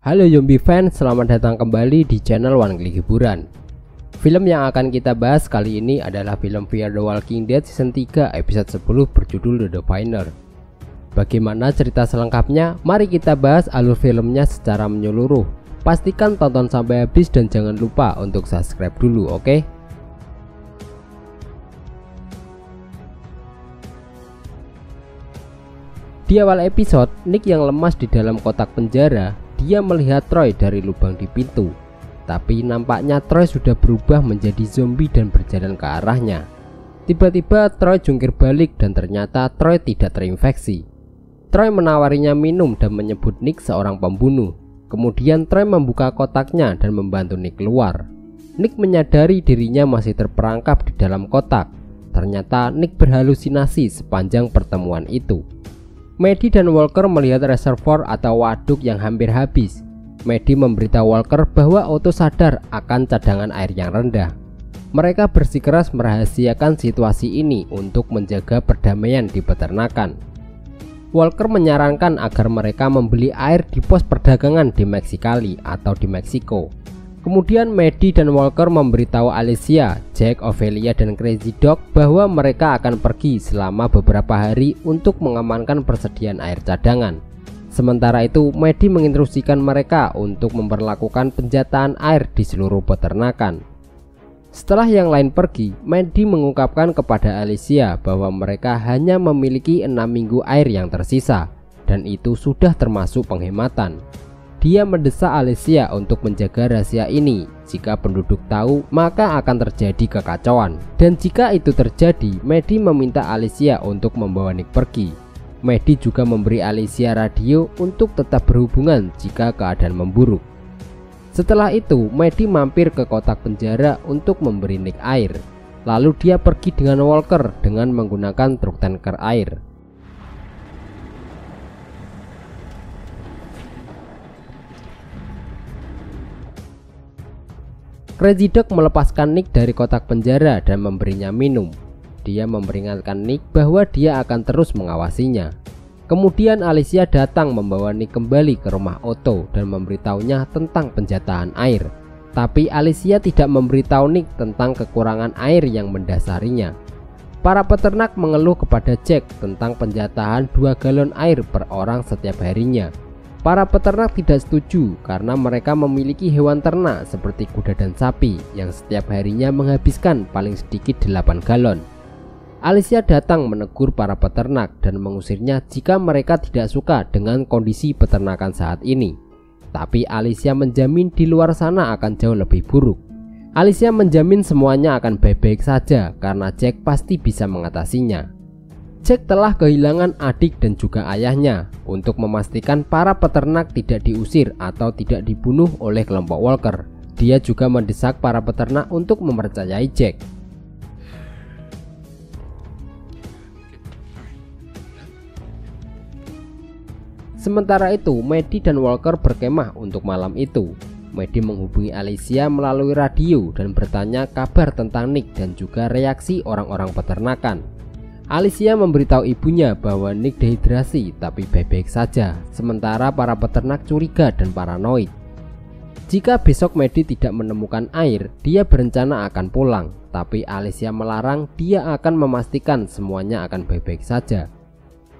Halo zombie fans, selamat datang kembali di channel One Click Hiburan. Film yang akan kita bahas kali ini adalah film Fear the Walking Dead season 3 episode 10 berjudul The Diviner. Bagaimana cerita selengkapnya? Mari kita bahas alur filmnya secara menyeluruh. Pastikan tonton sampai habis dan jangan lupa untuk subscribe dulu, oke? Di awal episode, Nick yang lemas di dalam kotak penjara, dia melihat Troy dari lubang di pintu. Tapi nampaknya Troy sudah berubah menjadi zombie dan berjalan ke arahnya. Tiba-tiba Troy jungkir balik dan ternyata Troy tidak terinfeksi. Troy menawarinya minum dan menyebut Nick seorang pembunuh. Kemudian Troy membuka kotaknya dan membantu Nick keluar. Nick menyadari dirinya masih terperangkap di dalam kotak. Ternyata Nick berhalusinasi sepanjang pertemuan itu. Maddie dan Walker melihat reservoir atau waduk yang hampir habis. Maddie memberitahu Walker bahwa Otto sadar akan cadangan air yang rendah. Mereka bersikeras merahasiakan situasi ini untuk menjaga perdamaian di peternakan. Walker menyarankan agar mereka membeli air di pos perdagangan di Mexicali atau di Meksiko. Kemudian Maddie dan Walker memberitahu Alicia, Jack, Ophelia, dan Crazy Dog bahwa mereka akan pergi selama beberapa hari untuk mengamankan persediaan air cadangan. Sementara itu, Maddie menginstruksikan mereka untuk memperlakukan penjataan air di seluruh peternakan. Setelah yang lain pergi, Maddie mengungkapkan kepada Alicia bahwa mereka hanya memiliki 6 minggu air yang tersisa, dan itu sudah termasuk penghematan. Dia mendesak Alicia untuk menjaga rahasia ini. Jika penduduk tahu, maka akan terjadi kekacauan. Dan jika itu terjadi, Maddie meminta Alicia untuk membawa Nick pergi. Maddie juga memberi Alicia radio untuk tetap berhubungan jika keadaan memburuk. Setelah itu, Maddie mampir ke kotak penjara untuk memberi Nick air. Lalu dia pergi dengan Walker dengan menggunakan truk tanker air. Crazy Dog melepaskan Nick dari kotak penjara dan memberinya minum. Dia memperingatkan Nick bahwa dia akan terus mengawasinya. Kemudian Alicia datang membawa Nick kembali ke rumah Otto dan memberitahunya tentang penjatahan air. Tapi Alicia tidak memberitahu Nick tentang kekurangan air yang mendasarinya. Para peternak mengeluh kepada Jack tentang penjatahan 2 galon air per orang setiap harinya. Para peternak tidak setuju karena mereka memiliki hewan ternak seperti kuda dan sapi yang setiap harinya menghabiskan paling sedikit 8 galon. Alicia datang menegur para peternak dan mengusirnya jika mereka tidak suka dengan kondisi peternakan saat ini. Tapi Alicia menjamin di luar sana akan jauh lebih buruk. Alicia menjamin semuanya akan baik-baik saja karena Jack pasti bisa mengatasinya. Jack telah kehilangan adik dan juga ayahnya. Untuk memastikan para peternak tidak diusir atau tidak dibunuh oleh kelompok Walker, dia juga mendesak para peternak untuk mempercayai Jack. Sementara itu, Maddie dan Walker berkemah untuk malam itu. Maddie menghubungi Alicia melalui radio dan bertanya kabar tentang Nick dan juga reaksi orang-orang peternakan. Alicia memberitahu ibunya bahwa Nick dehidrasi tapi baik-baik saja, sementara para peternak curiga dan paranoid. Jika besok Maddie tidak menemukan air, dia berencana akan pulang, tapi Alicia melarang. Dia akan memastikan semuanya akan baik-baik saja.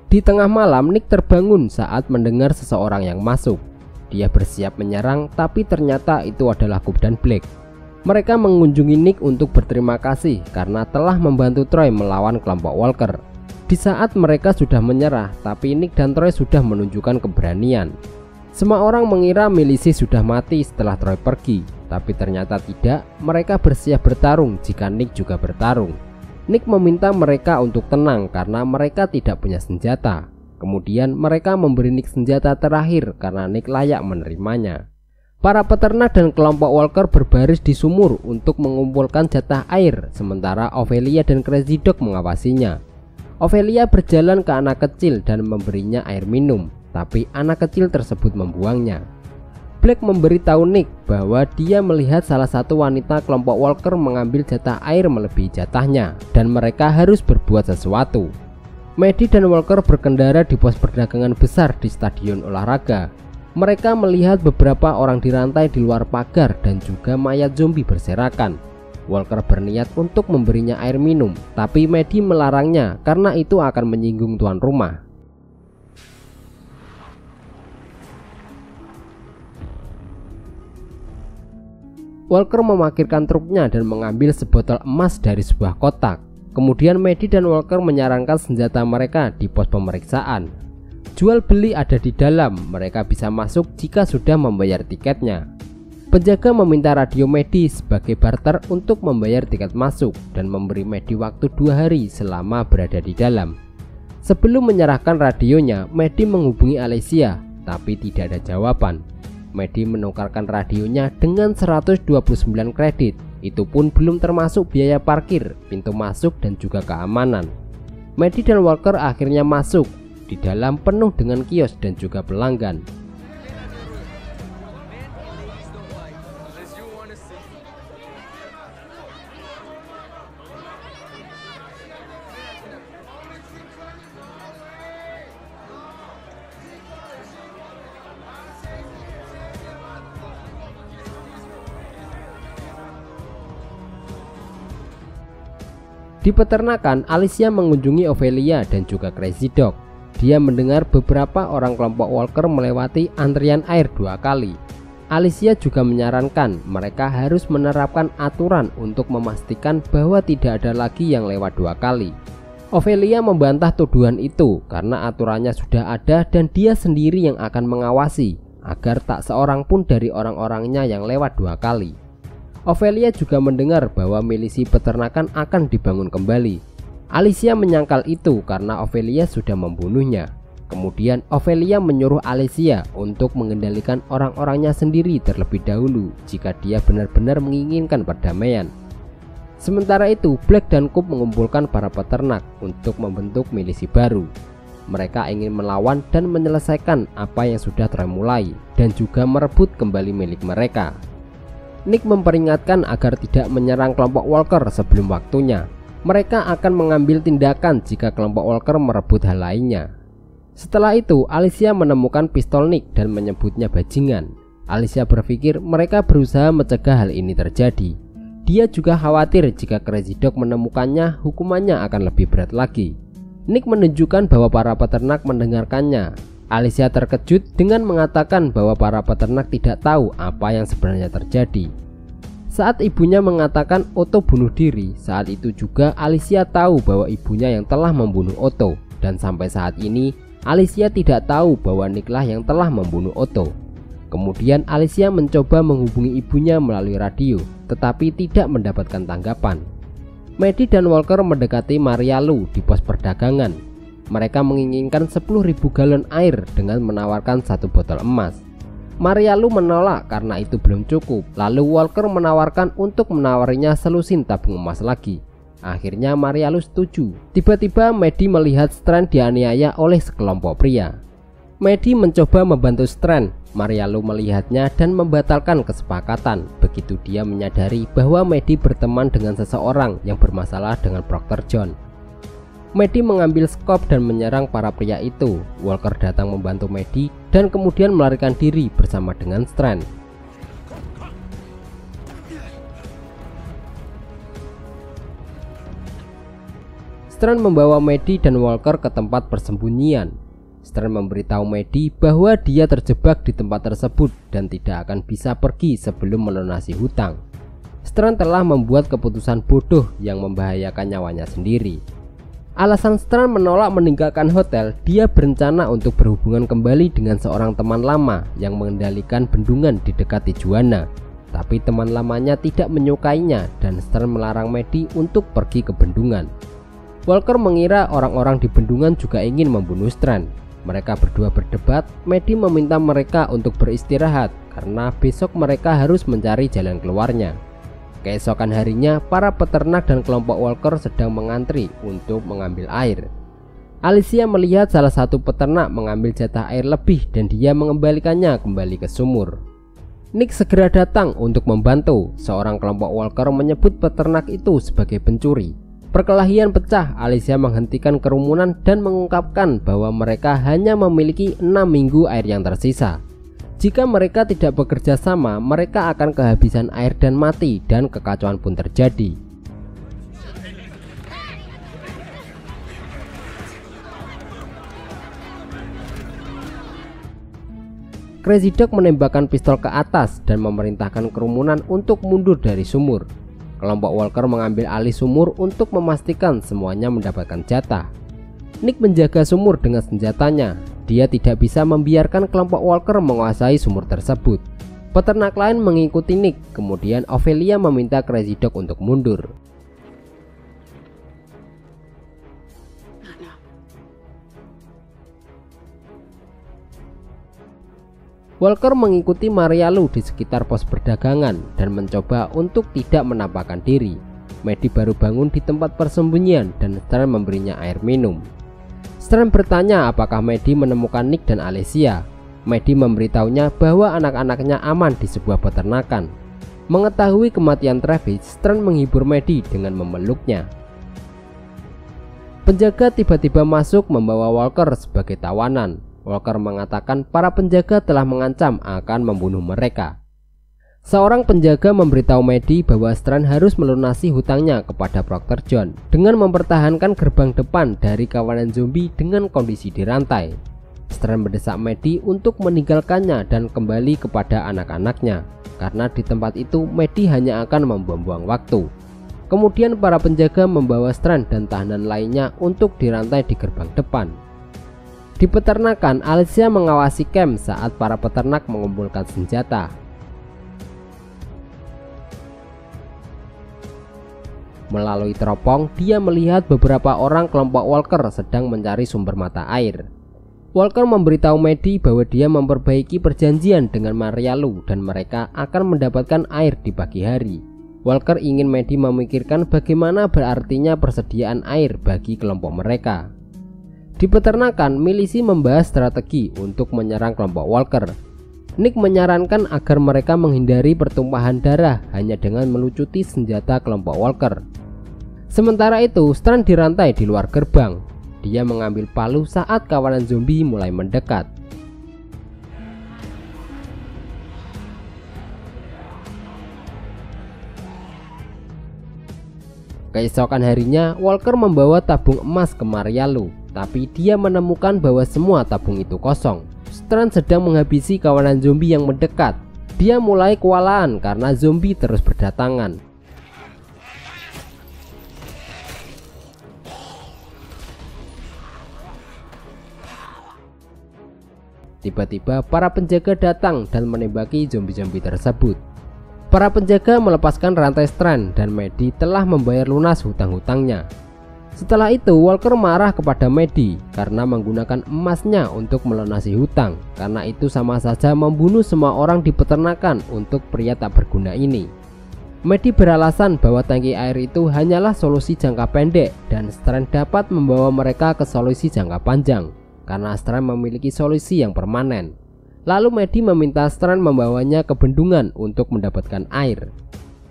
Di tengah malam, Nick terbangun saat mendengar seseorang yang masuk. Dia bersiap menyerang, tapi ternyata itu adalah Cobb dan Blake. Mereka mengunjungi Nick untuk berterima kasih karena telah membantu Troy melawan kelompok Walker. Di saat mereka sudah menyerah, tapi Nick dan Troy sudah menunjukkan keberanian. Semua orang mengira milisi sudah mati setelah Troy pergi, tapi ternyata tidak. Mereka bersiap bertarung jika Nick juga bertarung. Nick meminta mereka untuk tenang karena mereka tidak punya senjata. Kemudian mereka memberi Nick senjata terakhir karena Nick layak menerimanya. Para peternak dan kelompok Walker berbaris di sumur untuk mengumpulkan jatah air, sementara Ophelia dan Crazy Dog mengawasinya. Ophelia berjalan ke anak kecil dan memberinya air minum, tapi anak kecil tersebut membuangnya. Blake memberitahu Nick bahwa dia melihat salah satu wanita kelompok Walker mengambil jatah air melebihi jatahnya, dan mereka harus berbuat sesuatu. Maddie dan Walker berkendara di pos perdagangan besar di stadion olahraga. Mereka melihat beberapa orang dirantai di luar pagar dan juga mayat zombie berserakan. Walker berniat untuk memberinya air minum, tapi Maddie melarangnya karena itu akan menyinggung tuan rumah. Walker memarkirkan truknya dan mengambil sebotol emas dari sebuah kotak. Kemudian Maddie dan Walker menyarankan senjata mereka di pos pemeriksaan. Jual beli ada di dalam, mereka bisa masuk jika sudah membayar tiketnya. Penjaga meminta radio Maddie sebagai barter untuk membayar tiket masuk dan memberi Maddie waktu 2 hari selama berada di dalam. Sebelum menyerahkan radionya, Maddie menghubungi Alicia, tapi tidak ada jawaban. Maddie menukarkan radionya dengan 129 kredit, itu pun belum termasuk biaya parkir, pintu masuk dan juga keamanan. Maddie dan Walker akhirnya masuk. Di dalam penuh dengan kios dan juga pelanggan. Di peternakan, Alicia mengunjungi Ophelia dan juga Crazy Dog. Dia mendengar beberapa orang kelompok Walker melewati antrian air 2 kali. Alicia juga menyarankan mereka harus menerapkan aturan untuk memastikan bahwa tidak ada lagi yang lewat 2 kali. Ophelia membantah tuduhan itu karena aturannya sudah ada dan dia sendiri yang akan mengawasi agar tak seorang pun dari orang-orangnya yang lewat 2 kali. Ophelia juga mendengar bahwa milisi peternakan akan dibangun kembali. Alicia menyangkal itu karena Ophelia sudah membunuhnya. Kemudian Ophelia menyuruh Alicia untuk mengendalikan orang-orangnya sendiri terlebih dahulu jika dia benar-benar menginginkan perdamaian. Sementara itu, Black dan Coop mengumpulkan para peternak untuk membentuk milisi baru. Mereka ingin melawan dan menyelesaikan apa yang sudah termulai dan juga merebut kembali milik mereka. Nick memperingatkan agar tidak menyerang kelompok Walker sebelum waktunya. Mereka akan mengambil tindakan jika kelompok Walker merebut hal lainnya. Setelah itu, Alicia menemukan pistol Nick dan menyebutnya bajingan. Alicia berpikir mereka berusaha mencegah hal ini terjadi. Dia juga khawatir jika Crazy Dog menemukannya, hukumannya akan lebih berat lagi. Nick menunjukkan bahwa para peternak mendengarkannya. Alicia terkejut dengan mengatakan bahwa para peternak tidak tahu apa yang sebenarnya terjadi. Saat ibunya mengatakan Otto bunuh diri, saat itu juga Alicia tahu bahwa ibunya yang telah membunuh Otto. Dan sampai saat ini, Alicia tidak tahu bahwa Nicklah yang telah membunuh Otto. Kemudian Alicia mencoba menghubungi ibunya melalui radio, tetapi tidak mendapatkan tanggapan. Maddie dan Walker mendekati Maria Lou di pos perdagangan. Mereka menginginkan 10.000 galon air dengan menawarkan 1 botol emas. Maria Lou menolak karena itu belum cukup. Lalu Walker menawarkan untuk menawarinya selusin tabung emas lagi. Akhirnya Maria Lou setuju. Tiba-tiba Maddie melihat Strand dianiaya oleh sekelompok pria. Maddie mencoba membantu Strand. Maria Lou melihatnya dan membatalkan kesepakatan. Begitu dia menyadari bahwa Maddie berteman dengan seseorang yang bermasalah dengan Proctor John. Maddie mengambil skop dan menyerang para pria itu. Walker datang membantu Maddie dan kemudian melarikan diri bersama dengan Strand. Strand membawa Maddie dan Walker ke tempat persembunyian. Strand memberitahu Maddie bahwa dia terjebak di tempat tersebut dan tidak akan bisa pergi sebelum melunasi hutang. Strand telah membuat keputusan bodoh yang membahayakan nyawanya sendiri. Alasan Strand menolak meninggalkan hotel, dia berencana untuk berhubungan kembali dengan seorang teman lama yang mengendalikan bendungan di dekat Tijuana. Tapi teman lamanya tidak menyukainya dan Strand melarang Maddie untuk pergi ke bendungan. Walker mengira orang-orang di bendungan juga ingin membunuh Strand. Mereka berdua berdebat. Maddie meminta mereka untuk beristirahat karena besok mereka harus mencari jalan keluarnya. Keesokan harinya, para peternak dan kelompok Walker sedang mengantri untuk mengambil air. Alicia melihat salah satu peternak mengambil jatah air lebih dan dia mengembalikannya kembali ke sumur. Nick segera datang untuk membantu. Seorang kelompok Walker menyebut peternak itu sebagai pencuri. Perkelahian pecah. Alicia menghentikan kerumunan dan mengungkapkan bahwa mereka hanya memiliki 6 minggu air yang tersisa. Jika mereka tidak bekerja sama, mereka akan kehabisan air dan mati, dan kekacauan pun terjadi. Crazy Dog menembakkan pistol ke atas dan memerintahkan kerumunan untuk mundur dari sumur. Kelompok Walker mengambil alih sumur untuk memastikan semuanya mendapatkan jatah. Nick menjaga sumur dengan senjatanya. Dia tidak bisa membiarkan kelompok Walker menguasai sumur tersebut. Peternak lain mengikuti Nick, kemudian Ophelia meminta Crazy Dog untuk mundur. Walker mengikuti Maria Lou di sekitar pos perdagangan dan mencoba untuk tidak menampakkan diri. Maddie baru bangun di tempat persembunyian dan Strand memberinya air minum. Strand bertanya apakah Maddie menemukan Nick dan Alicia. Maddie memberitahunya bahwa anak-anaknya aman di sebuah peternakan. Mengetahui kematian Travis, Strand menghibur Maddie dengan memeluknya. Penjaga tiba-tiba masuk membawa Walker sebagai tawanan. Walker mengatakan para penjaga telah mengancam akan membunuh mereka. Seorang penjaga memberitahu Maddie bahwa Strand harus melunasi hutangnya kepada Proctor John dengan mempertahankan gerbang depan dari kawanan zombie dengan kondisi dirantai. Strand mendesak Maddie untuk meninggalkannya dan kembali kepada anak-anaknya, karena di tempat itu Maddie hanya akan membuang-buang waktu. Kemudian para penjaga membawa Strand dan tahanan lainnya untuk dirantai di gerbang depan. Di peternakan, Alicia mengawasi camp saat para peternak mengumpulkan senjata. Melalui teropong, dia melihat beberapa orang kelompok Walker sedang mencari sumber mata air. Walker memberitahu Maddie bahwa dia memperbaiki perjanjian dengan Maria Lou dan mereka akan mendapatkan air di pagi hari. Walker ingin Maddie memikirkan bagaimana berartinya persediaan air bagi kelompok mereka. Di peternakan, milisi membahas strategi untuk menyerang kelompok Walker. Nick menyarankan agar mereka menghindari pertumpahan darah hanya dengan melucuti senjata kelompok Walker. Sementara itu, Strand dirantai di luar gerbang. Dia mengambil palu saat kawanan zombie mulai mendekat. Keesokan harinya, Walker membawa tabung emas ke Maria Lou, tapi dia menemukan bahwa semua tabung itu kosong. Strand sedang menghabisi kawanan zombie yang mendekat. Dia mulai kewalahan karena zombie terus berdatangan. Tiba-tiba para penjaga datang dan menembaki zombie-zombie tersebut. Para penjaga melepaskan rantai Strand dan Maddie telah membayar lunas hutang-hutangnya. Setelah itu, Walker marah kepada Maddie karena menggunakan emasnya untuk melunasi hutang, karena itu sama saja membunuh semua orang di peternakan untuk pria tak berguna ini. Maddie beralasan bahwa tangki air itu hanyalah solusi jangka pendek dan Strand dapat membawa mereka ke solusi jangka panjang, karena Strand memiliki solusi yang permanen. Lalu Maddie meminta Strand membawanya ke bendungan untuk mendapatkan air.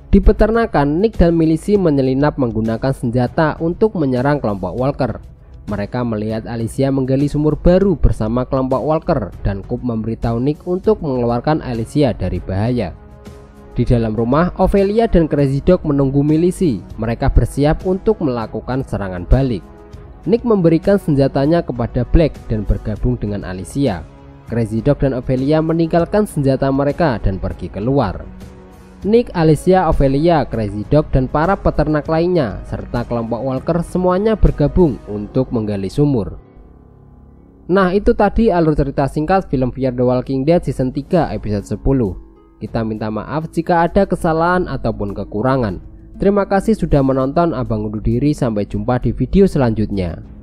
Di peternakan, Nick dan milisi menyelinap menggunakan senjata untuk menyerang kelompok Walker. Mereka melihat Alicia menggali sumur baru bersama kelompok Walker dan Coop memberitahu Nick untuk mengeluarkan Alicia dari bahaya. Di dalam rumah, Ophelia dan Crazy Dog menunggu milisi. Mereka bersiap untuk melakukan serangan balik. Nick memberikan senjatanya kepada Black dan bergabung dengan Alicia. Crazy Dog dan Ophelia meninggalkan senjata mereka dan pergi keluar. Nick, Alicia, Ophelia, Crazy Dog, dan para peternak lainnya serta kelompok Walker semuanya bergabung untuk menggali sumur. Nah, itu tadi alur cerita singkat film Fear the Walking Dead season 3 episode 10. Kita minta maaf jika ada kesalahan ataupun kekurangan. Terima kasih sudah menonton. Abang undur diri, sampai jumpa di video selanjutnya.